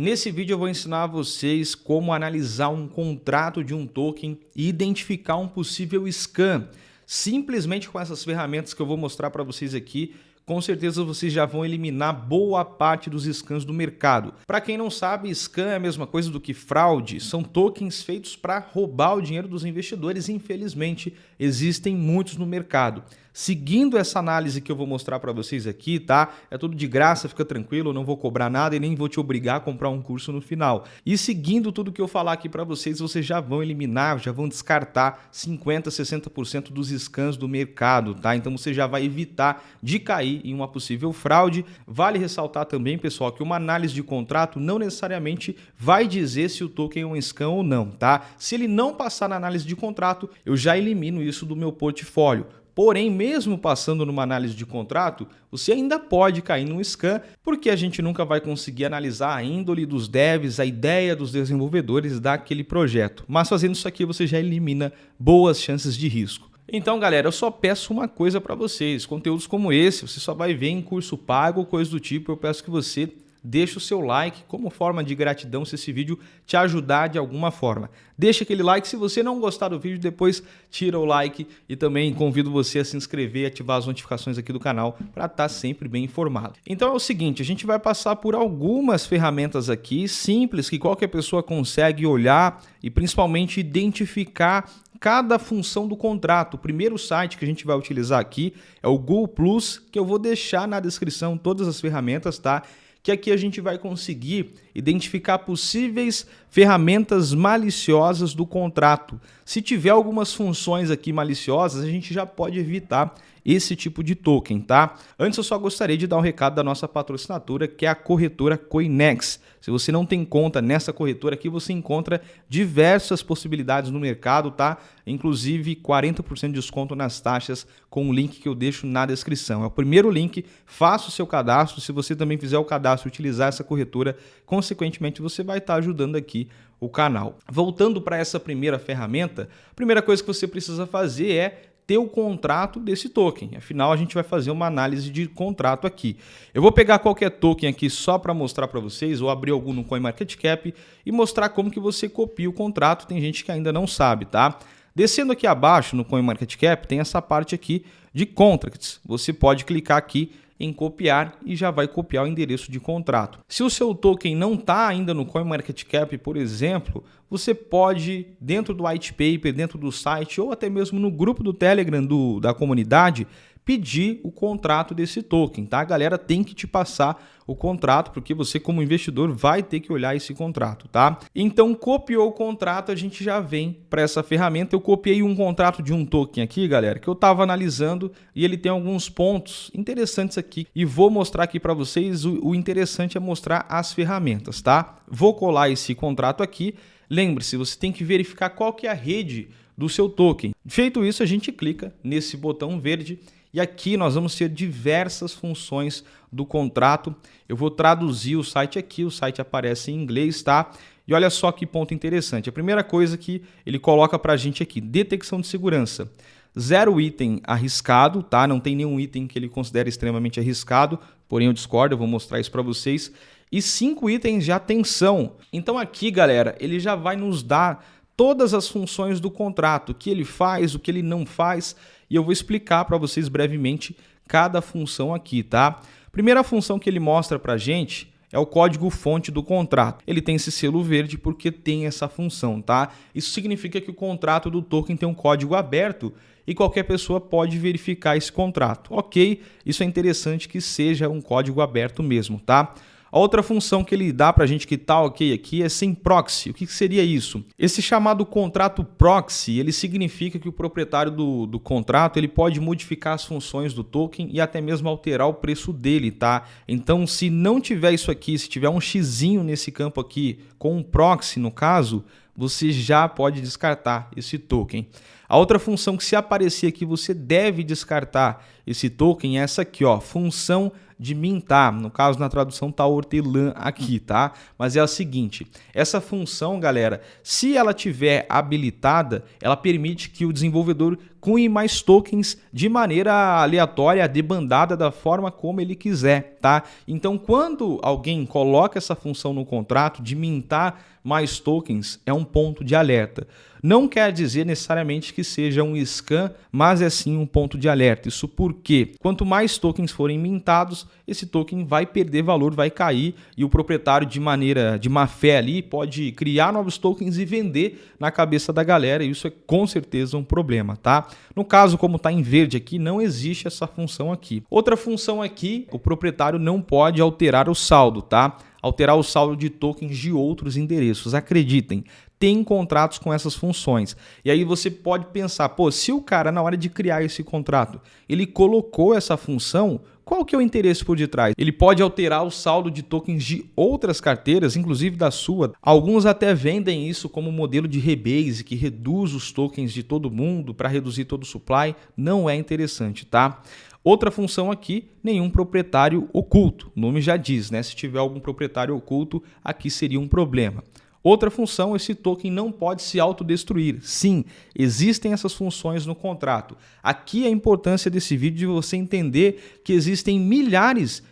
Nesse vídeo eu vou ensinar a vocês como analisar um contrato de um token e identificar um possível scam. Simplesmente com essas ferramentas que eu vou mostrar para vocês aqui, com certeza vocês já vão eliminar boa parte dos scams do mercado. Para quem não sabe, scam é a mesma coisa do que fraude. São tokens feitos para roubar o dinheiro dos investidores e infelizmente existem muitos no mercado. Seguindo essa análise que eu vou mostrar para vocês aqui, tá? É tudo de graça, fica tranquilo, eu não vou cobrar nada e nem vou te obrigar a comprar um curso no final. E seguindo tudo que eu falar aqui para vocês, vocês já vão eliminar, já vão descartar 50%, 60% dos scams do mercado, tá? Então você já vai evitar de cair em uma possível fraude. Vale ressaltar também, pessoal, que uma análise de contrato não necessariamente vai dizer se o token é um scam ou não, tá? Se ele não passar na análise de contrato, eu já elimino isso do meu portfólio. Porém, mesmo passando numa análise de contrato, você ainda pode cair num scam, porque a gente nunca vai conseguir analisar a índole dos devs, a ideia dos desenvolvedores daquele projeto. Mas fazendo isso aqui, você já elimina boas chances de risco. Então, galera, eu só peço uma coisa para vocês. Conteúdos como esse, você só vai ver em curso pago ou coisa do tipo. Eu peço que você deixa o seu like como forma de gratidão se esse vídeo te ajudar de alguma forma. Deixa aquele like, se você não gostar do vídeo, depois tira o like e também convido você a se inscrever e ativar as notificações aqui do canal para estar sempre bem informado. Então é o seguinte, a gente vai passar por algumas ferramentas aqui simples que qualquer pessoa consegue olhar e principalmente identificar cada função do contrato. O primeiro site que a gente vai utilizar aqui é o Google Plus, que eu vou deixar na descrição todas as ferramentas, tá? Que aqui a gente vai conseguir identificar possíveis ferramentas maliciosas do contrato. Se tiver algumas funções aqui maliciosas, a gente já pode evitar esse tipo de token, tá? Antes eu só gostaria de dar um recado da nossa patrocinadora, que é a corretora Coinex. Se você não tem conta nessa corretora aqui, você encontra diversas possibilidades no mercado, tá? Inclusive 40% de desconto nas taxas com o link que eu deixo na descrição. É o primeiro link, faça o seu cadastro. Se você também fizer o cadastro e utilizar essa corretora, consequentemente você vai estar ajudando aqui o canal. Voltando para essa primeira ferramenta, a primeira coisa que você precisa fazer é ter o contrato desse token. Afinal, a gente vai fazer uma análise de contrato aqui. Eu vou pegar qualquer token aqui só para mostrar para vocês, ou abrir algum no CoinMarketCap e mostrar como que você copia o contrato. Tem gente que ainda não sabe, tá? Descendo aqui abaixo no CoinMarketCap, tem essa parte aqui de Contracts. Você pode clicar aqui em copiar e já vai copiar o endereço de contrato. Se o seu token não está ainda no CoinMarketCap, por exemplo, você pode, dentro do white paper, dentro do site ou até mesmo no grupo do Telegram da comunidade, pedir o contrato desse token, tá? A galera tem que te passar o contrato, porque você como investidor vai ter que olhar esse contrato, tá? Então, copiou o contrato, a gente já vem para essa ferramenta. Eu copiei um contrato de um token aqui, galera, que eu estava analisando e ele tem alguns pontos interessantes aqui e vou mostrar aqui para vocês. O interessante é mostrar as ferramentas, tá? Vou colar esse contrato aqui. Lembre-se, você tem que verificar qual que é a rede do seu token. Feito isso, a gente clica nesse botão verde e aqui nós vamos ter diversas funções do contrato. Eu vou traduzir o site aqui, o site aparece em inglês, tá? E olha só que ponto interessante. A primeira coisa que ele coloca para a gente aqui, detecção de segurança. 0 item arriscado, tá? Não tem nenhum item que ele considere extremamente arriscado, porém eu discordo, eu vou mostrar isso para vocês. E 5 itens de atenção. Então aqui, galera, ele já vai nos dar todas as funções do contrato, o que ele faz, o que ele não faz, e eu vou explicar para vocês brevemente cada função aqui, tá? Primeira função que ele mostra para a gente é o código-fonte do contrato. Ele tem esse selo verde porque tem essa função, tá? Isso significa que o contrato do token tem um código aberto e qualquer pessoa pode verificar esse contrato. Ok, isso é interessante que seja um código aberto mesmo, tá? A outra função que ele dá para a gente que está ok aqui é sem proxy. O que seria isso? Esse chamado contrato proxy, ele significa que o proprietário do contrato ele pode modificar as funções do token e até mesmo alterar o preço dele, tá? Então, se não tiver isso aqui, se tiver um xizinho nesse campo aqui, com um proxy no caso, você já pode descartar esse token. A outra função que se aparecer aqui, você deve descartar esse token é essa aqui, ó, função de mintar. No caso, na tradução tá hortelã aqui, tá? Mas é a seguinte, essa função, galera, se ela tiver habilitada, ela permite que o desenvolvedor cunhe mais tokens de maneira aleatória, debandada da forma como ele quiser, tá? Então, quando alguém coloca essa função no contrato de mintar mais tokens, é um ponto de alerta. Não quer dizer necessariamente que seja um scam, mas é sim um ponto de alerta. Isso porque quanto mais tokens forem mintados, esse token vai perder valor, vai cair e o proprietário de maneira de má fé ali pode criar novos tokens e vender na cabeça da galera. E isso é com certeza um problema, tá? No caso, como está em verde aqui, não existe essa função aqui. Outra função aqui, o proprietário não pode alterar o saldo, tá? Alterar o saldo de tokens de outros endereços. Acreditem, tem contratos com essas funções. E aí você pode pensar, pô, se o cara na hora de criar esse contrato, ele colocou essa função, qual que é o interesse por detrás? Ele pode alterar o saldo de tokens de outras carteiras, inclusive da sua. Alguns até vendem isso como modelo de rebase, que reduz os tokens de todo mundo para reduzir todo o supply. Não é interessante, tá? Outra função aqui, nenhum proprietário oculto. O nome já diz, né? Se tiver algum proprietário oculto, aqui seria um problema. Outra função, esse token não pode se autodestruir. Sim, existem essas funções no contrato. Aqui a importância desse vídeo de você entender que existem milhares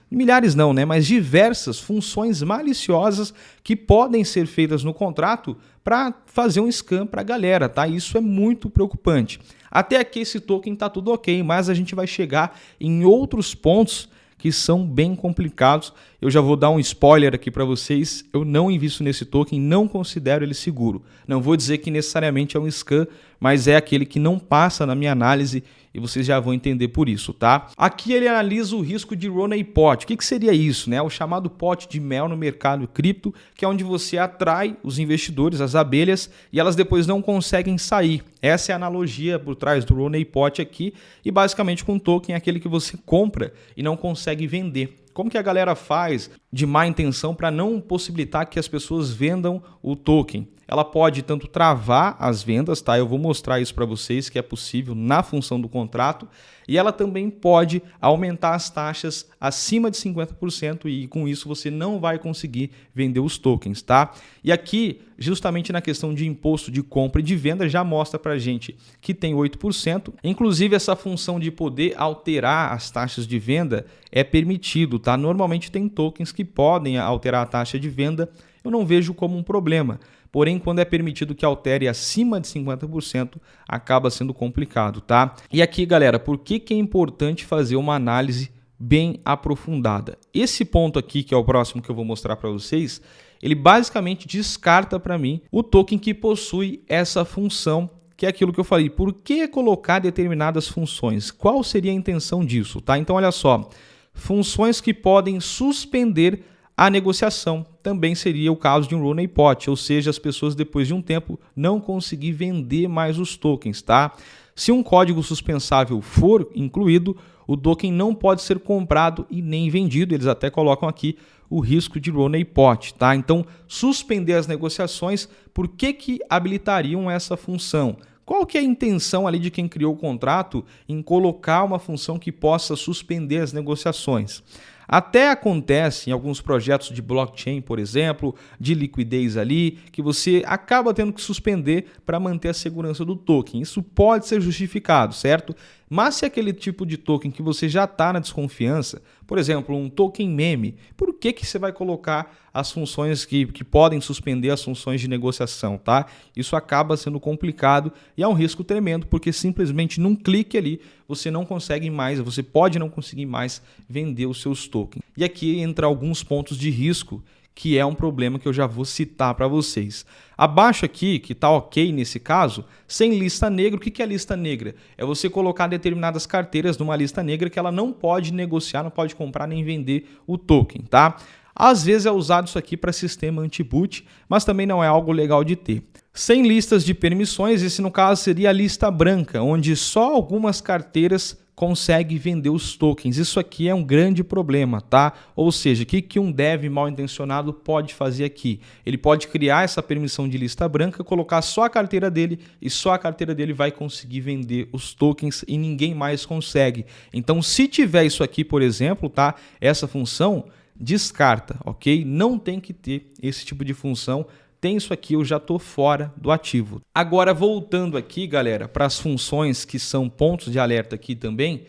não, né? Mas diversas funções maliciosas que podem ser feitas no contrato para fazer um scam para a galera, tá? Isso é muito preocupante. Até aqui esse token está tudo ok, mas a gente vai chegar em outros pontos que são bem complicados. Eu já vou dar um spoiler aqui para vocês. Eu não invisto nesse token, não considero ele seguro. Não vou dizer que necessariamente é um scam, mas é aquele que não passa na minha análise e vocês já vão entender por isso, tá? Aqui ele analisa o risco de Roney Pot. O que seria isso, né? O chamado pote de mel no mercado cripto, que é onde você atrai os investidores, as abelhas, e elas depois não conseguem sair. Essa é a analogia por trás do Roney Pot aqui, e basicamente com o token é aquele que você compra e não consegue vender. Como que a galera faz de má intenção para não possibilitar que as pessoas vendam o token? Ela pode tanto travar as vendas, tá? Eu vou mostrar isso para vocês que é possível na função do contrato, e ela também pode aumentar as taxas acima de 50% e com isso você não vai conseguir vender os tokens, tá? E aqui, justamente na questão de imposto de compra e de venda, já mostra pra gente que tem 8%. Inclusive essa função de poder alterar as taxas de venda é permitido, tá? Normalmente tem tokens que podem alterar a taxa de venda, eu não vejo como um problema. Porém, quando é permitido que altere acima de 50%, acaba sendo complicado, tá? E aqui, galera, por que é importante fazer uma análise bem aprofundada? Esse ponto aqui, que é o próximo que eu vou mostrar para vocês, ele basicamente descarta para mim o token que possui essa função, que é aquilo que eu falei. Por que colocar determinadas funções? Qual seria a intenção disso, tá? Então, olha só, funções que podem suspender a negociação também seria o caso de um Roney Pot, ou seja, as pessoas depois de um tempo não conseguir vender mais os tokens, tá? Se um código suspensável for incluído, o token não pode ser comprado e nem vendido. Eles até colocam aqui o risco de Roney Pot, tá? Então, suspender as negociações, por que habilitariam essa função? Qual que é a intenção ali de quem criou o contrato em colocar uma função que possa suspender as negociações? Até acontece em alguns projetos de blockchain, por exemplo, de liquidez ali, que você acaba tendo que suspender para manter a segurança do token. Isso pode ser justificado, certo? Mas se é aquele tipo de token que você já está na desconfiança, por exemplo, um token meme, por que você vai colocar as funções que podem suspender as funções de negociação, tá? Isso acaba sendo complicado e é um risco tremendo, porque simplesmente num clique ali você não consegue mais, você pode não conseguir mais vender os seus tokens. E aqui entra alguns pontos de risco, que é um problema que eu já vou citar para vocês. Abaixo aqui, que está ok nesse caso, sem lista negra. O que é lista negra? É você colocar determinadas carteiras numa lista negra que ela não pode negociar, não pode comprar nem vender o token, tá? Às vezes é usado isso aqui para sistema anti-boot, mas também não é algo legal de ter. Sem listas de permissões, esse no caso seria a lista branca, onde só algumas carteiras consegue vender os tokens. Isso aqui é um grande problema, tá? Ou seja, o que um dev mal intencionado pode fazer aqui? Ele pode criar essa permissão de lista branca, colocar só a carteira dele e só a carteira dele vai conseguir vender os tokens e ninguém mais consegue. Então, se tiver isso aqui, por exemplo, tá? Essa função, descarta, ok? Não tem que ter esse tipo de função tem isso aqui, eu já estou fora do ativo. Agora, voltando aqui, galera, para as funções que são pontos de alerta aqui também,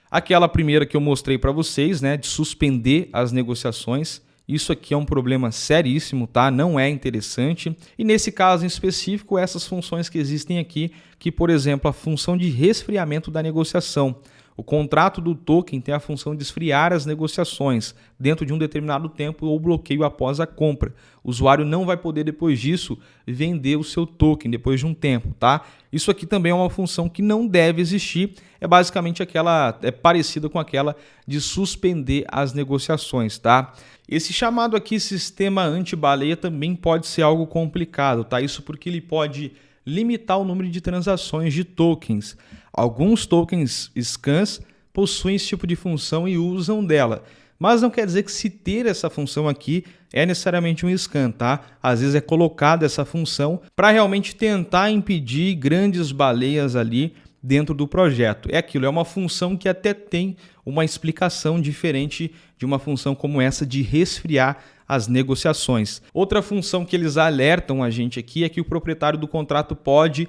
aquela primeira que eu mostrei para vocês, né, de suspender as negociações. Isso aqui é um problema seríssimo, tá? Não é interessante. E nesse caso em específico, essas funções que existem aqui, que, por exemplo, a função de resfriamento da negociação. O contrato do token tem a função de esfriar as negociações dentro de um determinado tempo ou bloqueio após a compra. O usuário não vai poder, depois disso, vender o seu token depois de um tempo, tá? Isso aqui também é uma função que não deve existir. É basicamente parecida com aquela de suspender as negociações, tá? Esse chamado aqui sistema anti-baleia também pode ser algo complicado, tá? Isso porque ele pode limitar o número de transações de tokens. Alguns tokens scans possuem esse tipo de função e usam dela. Mas não quer dizer que se ter essa função aqui é necessariamente um scan, tá? Às vezes é colocada essa função para realmente tentar impedir grandes baleias ali dentro do projeto. É aquilo, é uma função que até tem uma explicação diferente de uma função como essa de resfriar as negociações. Outra função que eles alertam a gente aqui é que o proprietário do contrato pode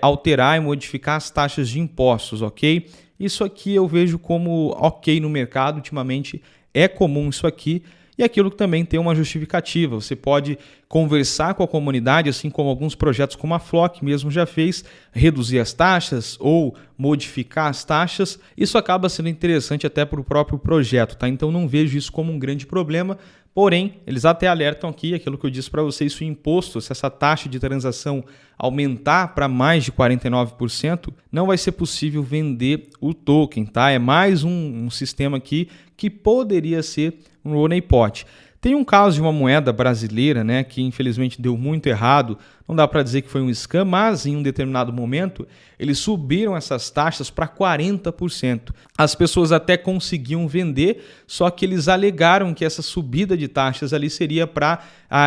alterar e modificar as taxas de impostos, ok? Isso aqui eu vejo como ok no mercado, ultimamente é comum isso aqui, e aquilo que também tem uma justificativa. Você pode conversar com a comunidade, assim como alguns projetos como a Flock mesmo já fez, reduzir as taxas ou modificar as taxas. Isso acaba sendo interessante até para o próprio projeto, tá? Então não vejo isso como um grande problema. Porém, eles até alertam aqui, aquilo que eu disse para vocês, se o imposto, se essa taxa de transação aumentar para mais de 49%, não vai ser possível vender o token, tá? É mais um sistema aqui que poderia ser um honeypot. Tem um caso de uma moeda brasileira, né, que infelizmente deu muito errado, não dá para dizer que foi um scam, mas em um determinado momento eles subiram essas taxas para 40%. As pessoas até conseguiam vender, só que eles alegaram que essa subida de taxas ali seria para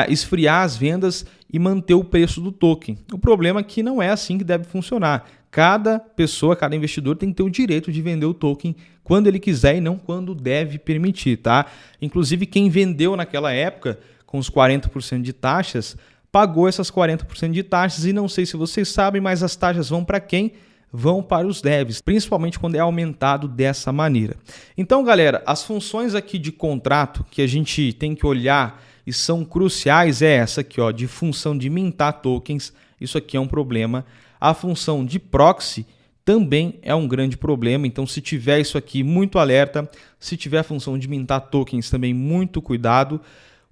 esfriar as vendas e manter o preço do token. O problema é que não é assim que deve funcionar. Cada pessoa, cada investidor tem que ter o direito de vender o token quando ele quiser e não quando deve permitir, tá? Inclusive, quem vendeu naquela época com os 40% de taxas, pagou essas 40% de taxas e não sei se vocês sabem, mas as taxas vão para quem? Vão para os devs, principalmente quando é aumentado dessa maneira. Então, galera, as funções aqui de contrato que a gente tem que olhar e são cruciais é essa aqui, ó, de função de mintar tokens. Isso aqui é um problema. A função de proxy também é um grande problema, então se tiver isso aqui, muito alerta. Se tiver a função de mintar tokens também, muito cuidado.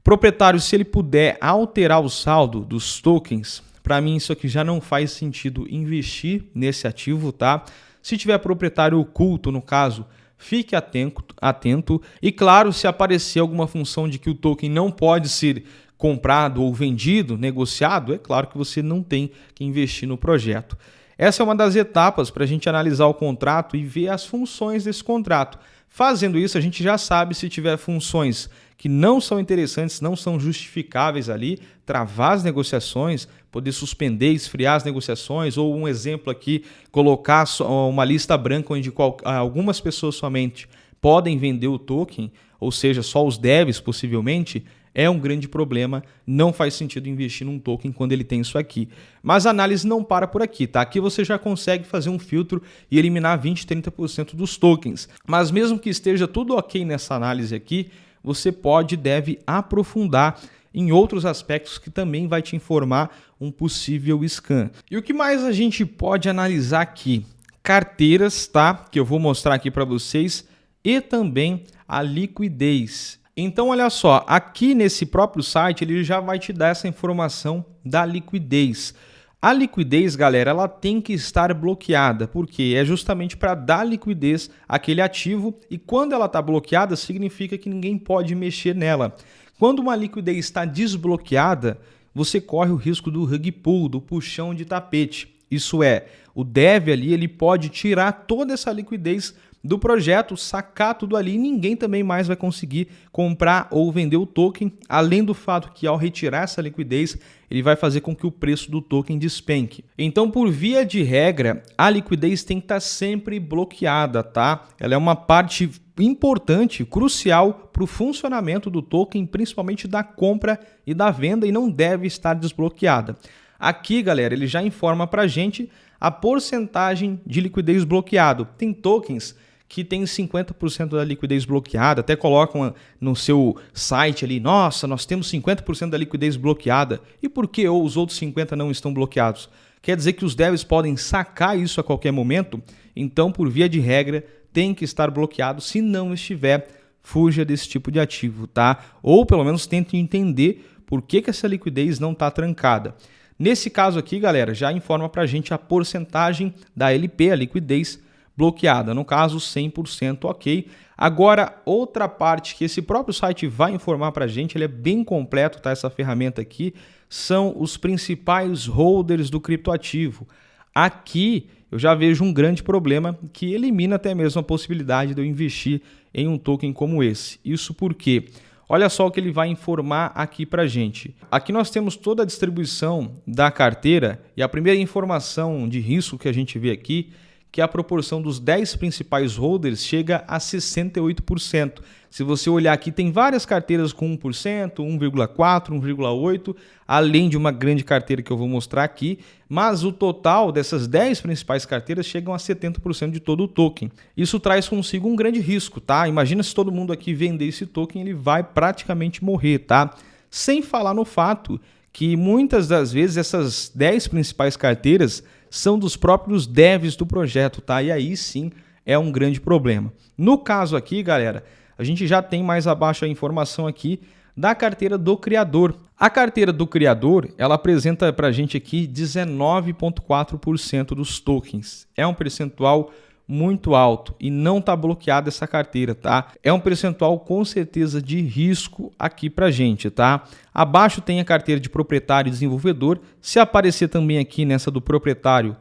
Proprietário, se ele puder alterar o saldo dos tokens, para mim isso aqui já não faz sentido investir nesse ativo, tá? Se tiver proprietário oculto, no caso, fique atento. E claro, se aparecer alguma função de que o token não pode ser comprado ou vendido, negociado, é claro que você não tem que investir no projeto. Essa é uma das etapas para a gente analisar o contrato e ver as funções desse contrato. Fazendo isso, a gente já sabe se tiver funções que não são interessantes, não são justificáveis ali, travar as negociações, poder suspender, esfriar as negociações, ou um exemplo aqui, colocar uma lista branca onde algumas pessoas somente podem vender o token, ou seja, só os devs possivelmente, é um grande problema, não faz sentido investir num token quando ele tem isso aqui. Mas a análise não para por aqui, tá? Aqui você já consegue fazer um filtro e eliminar 20, 30% dos tokens. Mas mesmo que esteja tudo ok nessa análise aqui, você pode e deve aprofundar em outros aspectos que também vai te informar um possível scam. E o que mais a gente pode analisar aqui? Carteiras, tá? Que eu vou mostrar aqui para vocês, e também a liquidez. Então, olha só, aqui nesse próprio site ele já vai te dar essa informação da liquidez. A liquidez, galera, ela tem que estar bloqueada, porque é justamente para dar liquidez àquele ativo e quando ela está bloqueada significa que ninguém pode mexer nela. Quando uma liquidez está desbloqueada, você corre o risco do rug pull, do puxão de tapete. Isso é, o dev ali ele pode tirar toda essa liquidez do projeto, sacar tudo ali e ninguém também mais vai conseguir comprar ou vender o token, além do fato que ao retirar essa liquidez, ele vai fazer com que o preço do token despenque. Então, por via de regra, a liquidez tem que estar sempre bloqueada, tá? Ela é uma parte importante, crucial para o funcionamento do token, principalmente da compra e da venda, e não deve estar desbloqueada. Aqui, galera, ele já informa para a gente a porcentagem de liquidez bloqueado. Tem tokens que tem 50% da liquidez bloqueada, até colocam no seu site ali, nossa, nós temos 50% da liquidez bloqueada. E por que os outros 50% não estão bloqueados? Quer dizer que os devs podem sacar isso a qualquer momento? Então, por via de regra, tem que estar bloqueado. Se não estiver, fuja desse tipo de ativo, tá? Ou pelo menos tente entender por que essa liquidez não está trancada. Nesse caso aqui, galera, já informa para a gente a porcentagem da LP, a liquidez bloqueada. No caso, 100%, ok. Agora, outra parte que esse próprio site vai informar para a gente, ele é bem completo, tá? Essa ferramenta aqui, são os principais holders do criptoativo. Aqui eu já vejo um grande problema que elimina até mesmo a possibilidade de eu investir em um token como esse. Isso porque, olha só o que ele vai informar aqui para a gente. Aqui nós temos toda a distribuição da carteira e a primeira informação de risco que a gente vê aqui, que a proporção dos 10 principais holders chega a 68%. Se você olhar aqui, tem várias carteiras com 1%, 1,4%, 1,8%, além de uma grande carteira que eu vou mostrar aqui, mas o total dessas 10 principais carteiras chegam a 70% de todo o token. Isso traz consigo um grande risco, tá? Imagina se todo mundo aqui vender esse token, ele vai praticamente morrer, tá? Sem falar no fato que muitas das vezes essas 10 principais carteiras são dos próprios devs do projeto, tá? E aí sim é um grande problema. No caso aqui, galera, a gente já tem mais abaixo a informação aqui da carteira do criador. A carteira do criador, ela apresenta para a gente aqui 19,4% dos tokens. É um percentual muito alto e não está bloqueada essa carteira, tá? É um percentual com certeza de risco aqui para a gente, tá? Abaixo tem a carteira de proprietário e desenvolvedor. Se aparecer também aqui nessa do proprietário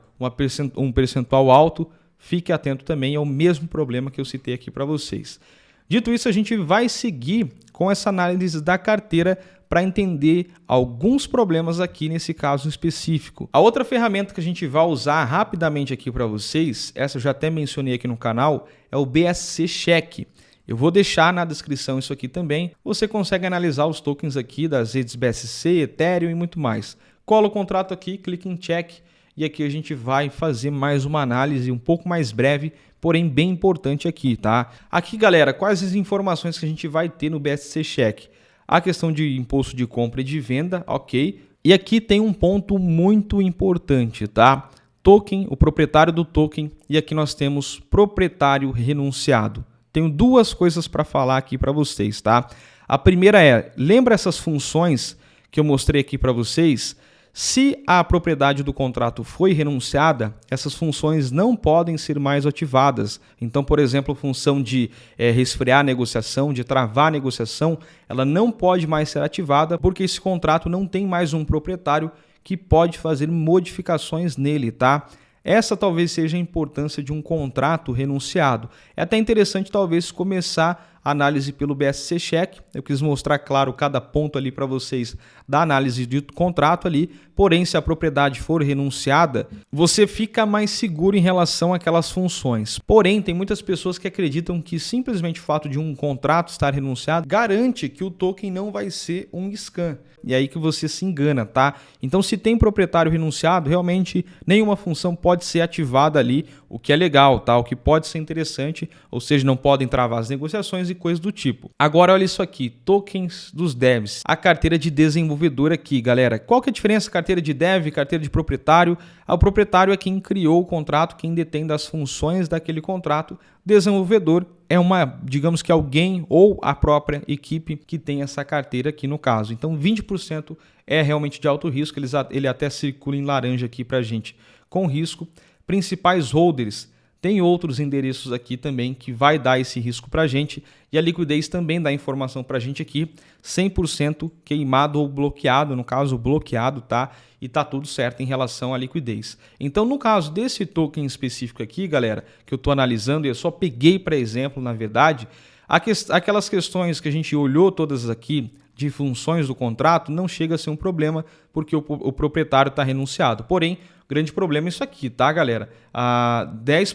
um percentual alto, fique atento também, é o mesmo problema que eu citei aqui para vocês. Dito isso, a gente vai seguir com essa análise da carteira para entender alguns problemas aqui nesse caso específico. A outra ferramenta que a gente vai usar rapidamente aqui para vocês, essa eu já até mencionei aqui no canal, é o BSC Check. Eu vou deixar na descrição isso aqui também. Você consegue analisar os tokens aqui das redes BSC, Ethereum e muito mais. Cola o contrato aqui, clica em Check e aqui a gente vai fazer mais uma análise um pouco mais breve, porém bem importante aqui, tá? Aqui, galera, quais as informações que a gente vai ter no BSC Check? A questão de imposto de compra e de venda, ok. E aqui tem um ponto muito importante, tá? Token, o proprietário do token, e aqui nós temos proprietário renunciado. Tenho duas coisas para falar aqui para vocês, tá? A primeira é, lembra essas funções que eu mostrei aqui para vocês? Se a propriedade do contrato foi renunciada, essas funções não podem ser mais ativadas. Então, por exemplo, a função de resfriar a negociação, de travar a negociação, ela não pode mais ser ativada porque esse contrato não tem mais um proprietário que pode fazer modificações nele, tá? Essa talvez seja a importância de um contrato renunciado. É até interessante talvez começar a análise pelo BSC Check. Eu quis mostrar, claro, cada ponto ali para vocês da análise do contrato ali. Porém, se a propriedade for renunciada, você fica mais seguro em relação àquelas funções. Porém, tem muitas pessoas que acreditam que simplesmente o fato de um contrato estar renunciado garante que o token não vai ser um scam. E é aí que você se engana, tá? Então, se tem proprietário renunciado, realmente nenhuma função pode ser ativada ali, o que é legal, tá? O que pode ser interessante, ou seja, não podem travar as negociações e coisas do tipo. Agora, olha isso aqui, tokens dos devs. A carteira de desenvolvedor aqui, galera. Qual que é a diferença? Carteira de dev, carteira de proprietário. O proprietário é quem criou o contrato, quem detém das funções daquele contrato. Desenvolvedor é digamos que alguém ou a própria equipe que tem essa carteira aqui no caso. Então 20% é realmente de alto risco, ele até circula em laranja aqui para a gente com risco. Principais holders tem outros endereços aqui também que vai dar esse risco para a gente, e a liquidez também dá informação para a gente aqui, 100% queimado ou bloqueado, no caso bloqueado, tá? E tá tudo certo em relação à liquidez. Então, no caso desse token específico aqui, galera, que eu estou analisando, e eu só peguei para exemplo, na verdade, aquelas questões que a gente olhou todas aqui, de funções do contrato, não chega a ser um problema, porque o proprietário está renunciado. Porém, o grande problema é isso aqui, tá, galera?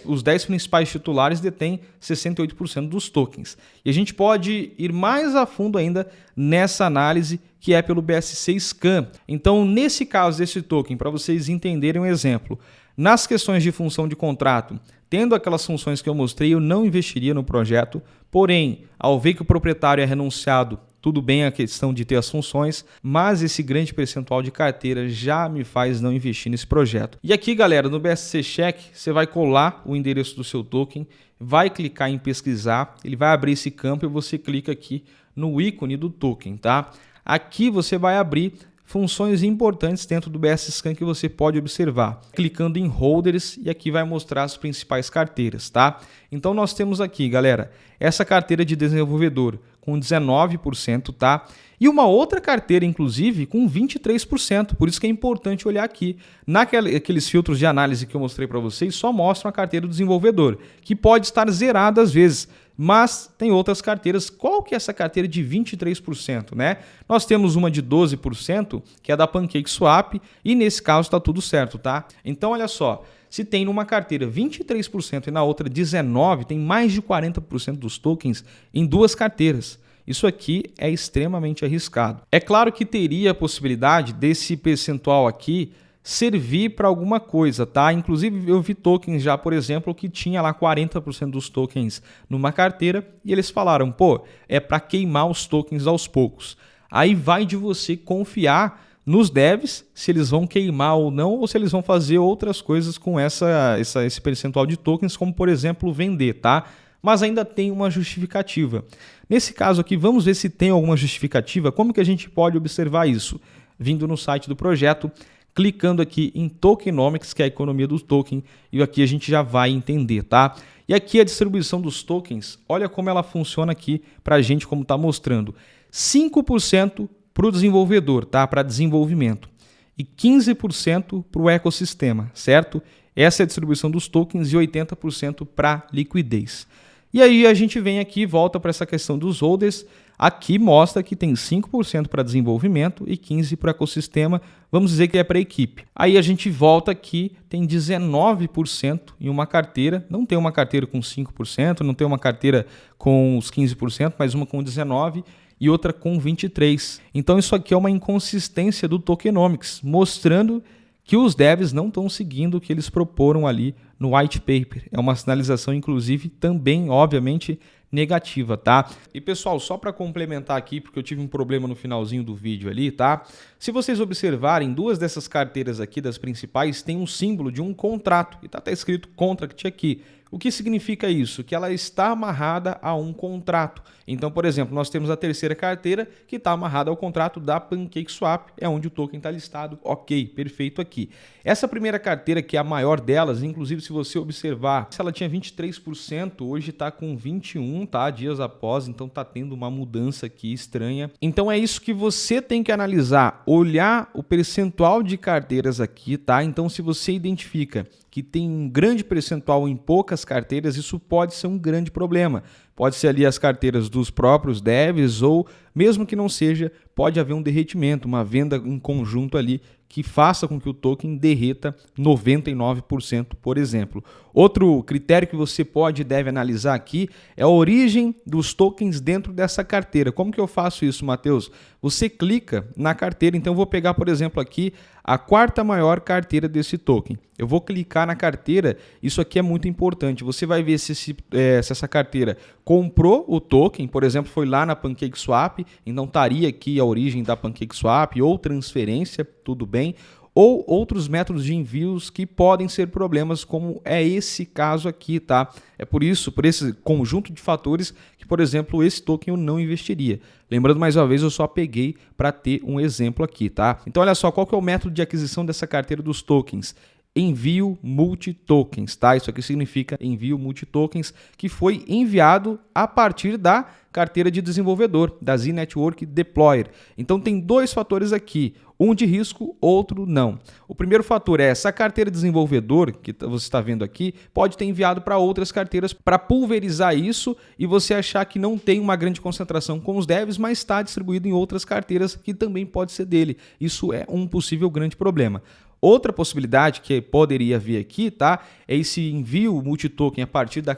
Os 10 principais titulares detêm 68% dos tokens. E a gente pode ir mais a fundo ainda nessa análise, que é pelo BSC Scan. Então, nesse caso desse token, para vocês entenderem um exemplo, nas questões de função de contrato, tendo aquelas funções que eu mostrei, eu não investiria no projeto. Porém, ao ver que o proprietário é renunciado, tudo bem a questão de ter as funções, mas esse grande percentual de carteira já me faz não investir nesse projeto. E aqui, galera, no BSC Check, você vai colar o endereço do seu token, vai clicar em pesquisar, ele vai abrir esse campo e você clica aqui no ícone do token, tá? Aqui você vai abrir funções importantes dentro do BSC Scan que você pode observar. Clicando em Holders e aqui vai mostrar as principais carteiras, tá? Então nós temos aqui, galera, essa carteira de desenvolvedor com 19%, tá? E uma outra carteira, inclusive, com 23%. Por isso que é importante olhar aqui. Naqueles filtros de análise que eu mostrei para vocês, só mostram a carteira do desenvolvedor, que pode estar zerada às vezes. Mas tem outras carteiras. Qual que é essa carteira de 23%, né? Nós temos uma de 12%, que é da PancakeSwap, e nesse caso está tudo certo, tá? Então, olha só, se tem numa carteira 23% e na outra 19%, tem mais de 40% dos tokens em duas carteiras. Isso aqui é extremamente arriscado. É claro que teria a possibilidade desse percentual aqui servir para alguma coisa, tá? Inclusive eu vi tokens já, por exemplo, que tinha lá 40% dos tokens numa carteira e eles falaram, pô, é para queimar os tokens aos poucos. Aí vai de você confiar nos devs, se eles vão queimar ou não, ou se eles vão fazer outras coisas com esse percentual de tokens, como por exemplo vender, tá? Mas ainda tem uma justificativa. Nesse caso aqui, vamos ver se tem alguma justificativa. Como que a gente pode observar isso? Vindo no site do projeto, clicando aqui em Tokenomics, que é a economia do token, e aqui a gente já vai entender, tá? E aqui a distribuição dos tokens, olha como ela funciona aqui para a gente, como está mostrando. 5% para o desenvolvedor, tá? Para desenvolvimento. E 15% para o ecossistema, certo? Essa é a distribuição dos tokens e 80% para liquidez. E aí a gente vem aqui e volta para essa questão dos holders. Aqui mostra que tem 5% para desenvolvimento e 15% para o ecossistema. Vamos dizer que é para a equipe. Aí a gente volta aqui, tem 19% em uma carteira. Não tem uma carteira com 5%, não tem uma carteira com os 15%, mas uma com 19% e outra com 23%. Então isso aqui é uma inconsistência do Tokenomics, mostrando que os devs não estão seguindo o que eles proporam ali no white paper. É uma sinalização, inclusive, também, obviamente, negativa, tá? E pessoal, só para complementar aqui, porque eu tive um problema no finalzinho do vídeo ali, tá? Se vocês observarem, duas dessas carteiras aqui, das principais, tem um símbolo de um contrato, e tá até escrito contract aqui. O que significa isso? Que ela está amarrada a um contrato. Então, por exemplo, nós temos a terceira carteira que está amarrada ao contrato da PancakeSwap, é onde o token está listado. Ok, perfeito aqui. Essa primeira carteira, que é a maior delas, inclusive se você observar, se ela tinha 23%, hoje está com 21%, tá? Dias após, então está tendo uma mudança aqui estranha. Então é isso que você tem que analisar, olhar o percentual de carteiras aqui, tá? Então se você identifica que tem um grande percentual em poucas carteiras, isso pode ser um grande problema. Pode ser ali as carteiras dos próprios devs ou, mesmo que não seja, pode haver um derretimento, uma venda em conjunto ali que faça com que o token derreta 99%, por exemplo. Outro critério que você pode e deve analisar aqui é a origem dos tokens dentro dessa carteira. Como que eu faço isso, Matheus? Você clica na carteira, então eu vou pegar, por exemplo, aqui a quarta maior carteira desse token. Eu vou clicar na carteira, isso aqui é muito importante. Você vai ver se essa carteira comprou o token, por exemplo, foi lá na PancakeSwap, então estaria aqui a origem da PancakeSwap ou transferência, tudo bem, ou outros métodos de envios que podem ser problemas, como é esse caso aqui, tá? É por isso, por esse conjunto de fatores que, por exemplo, esse token eu não investiria. Lembrando mais uma vez, eu só peguei para ter um exemplo aqui, tá? Então olha só, qual que é o método de aquisição dessa carteira dos tokens? envio multi-tokens, tá? Isso aqui significa envio multi-tokens que foi enviado a partir da carteira de desenvolvedor, da Z-Network Deployer. Então tem dois fatores aqui, um de risco, outro não. O primeiro fator é essa carteira de desenvolvedor, que você está vendo aqui, pode ter enviado para outras carteiras para pulverizar isso e você achar que não tem uma grande concentração com os devs, mas está distribuído em outras carteiras que também pode ser dele. Isso é um possível grande problema. Outra possibilidade que poderia vir aqui, tá? É esse envio multi-token a partir da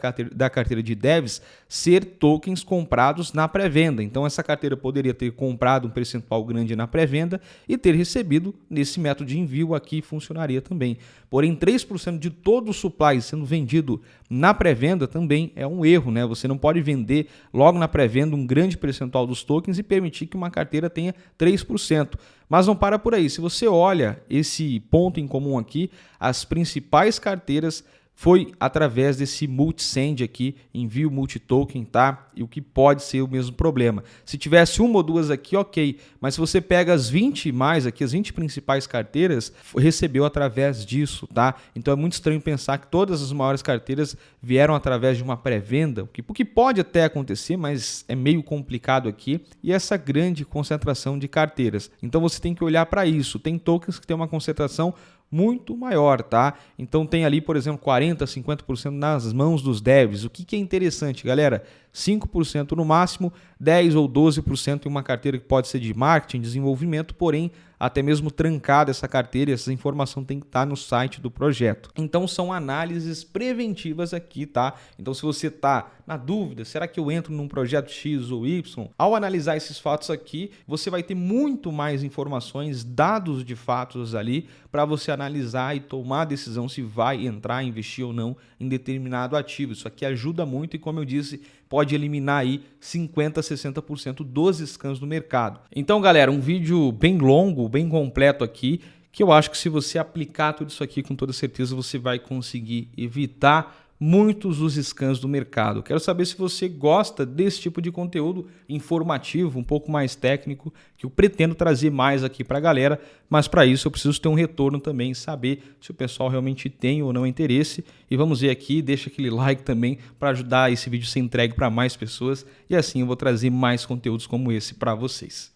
carteira de devs ser tokens comprados na pré-venda. Então essa carteira poderia ter comprado um percentual grande na pré-venda e ter recebido nesse método de envio aqui funcionaria também. Porém, 3% de todo o supply sendo vendido na pré-venda também é um erro, né? Você não pode vender logo na pré-venda um grande percentual dos tokens e permitir que uma carteira tenha 3%. Mas não para por aí. Se você olha esse ponto em comum aqui, as principais carteiras foi através desse multi-send aqui, envio multi-token, tá? E o que pode ser o mesmo problema. Se tivesse uma ou duas aqui, ok. Mas se você pega as 20 mais aqui, as 20 principais carteiras, recebeu através disso, tá? Então é muito estranho pensar que todas as maiores carteiras vieram através de uma pré-venda, o que pode até acontecer, mas é meio complicado aqui. E essa grande concentração de carteiras. Então você tem que olhar para isso. Tem tokens que tem uma concentração muito maior, tá? Então tem ali, por exemplo, 40%, 50% nas mãos dos devs. O que é interessante, galera? 5% no máximo, 10% ou 12% em uma carteira que pode ser de marketing, desenvolvimento, porém, até mesmo trancada essa carteira, essa informação tem que estar no site do projeto. Então são análises preventivas aqui, tá? Então se você está na dúvida, será que eu entro num projeto X ou Y? Ao analisar esses fatos aqui, você vai ter muito mais informações, dados de fatos ali, para você analisar e tomar a decisão se vai entrar, investir ou não em determinado ativo. Isso aqui ajuda muito e, como eu disse, pode eliminar aí 50% a 60% dos scams do mercado. Então, galera, um vídeo bem longo, bem completo aqui, que eu acho que se você aplicar tudo isso aqui, com toda certeza você vai conseguir evitar muitos dos scams do mercado. Quero saber se você gosta desse tipo de conteúdo informativo, um pouco mais técnico, que eu pretendo trazer mais aqui para a galera, mas para isso eu preciso ter um retorno também, saber se o pessoal realmente tem ou não interesse. E vamos ver aqui, deixa aquele like também para ajudar esse vídeo a ser entregue para mais pessoas e assim eu vou trazer mais conteúdos como esse para vocês.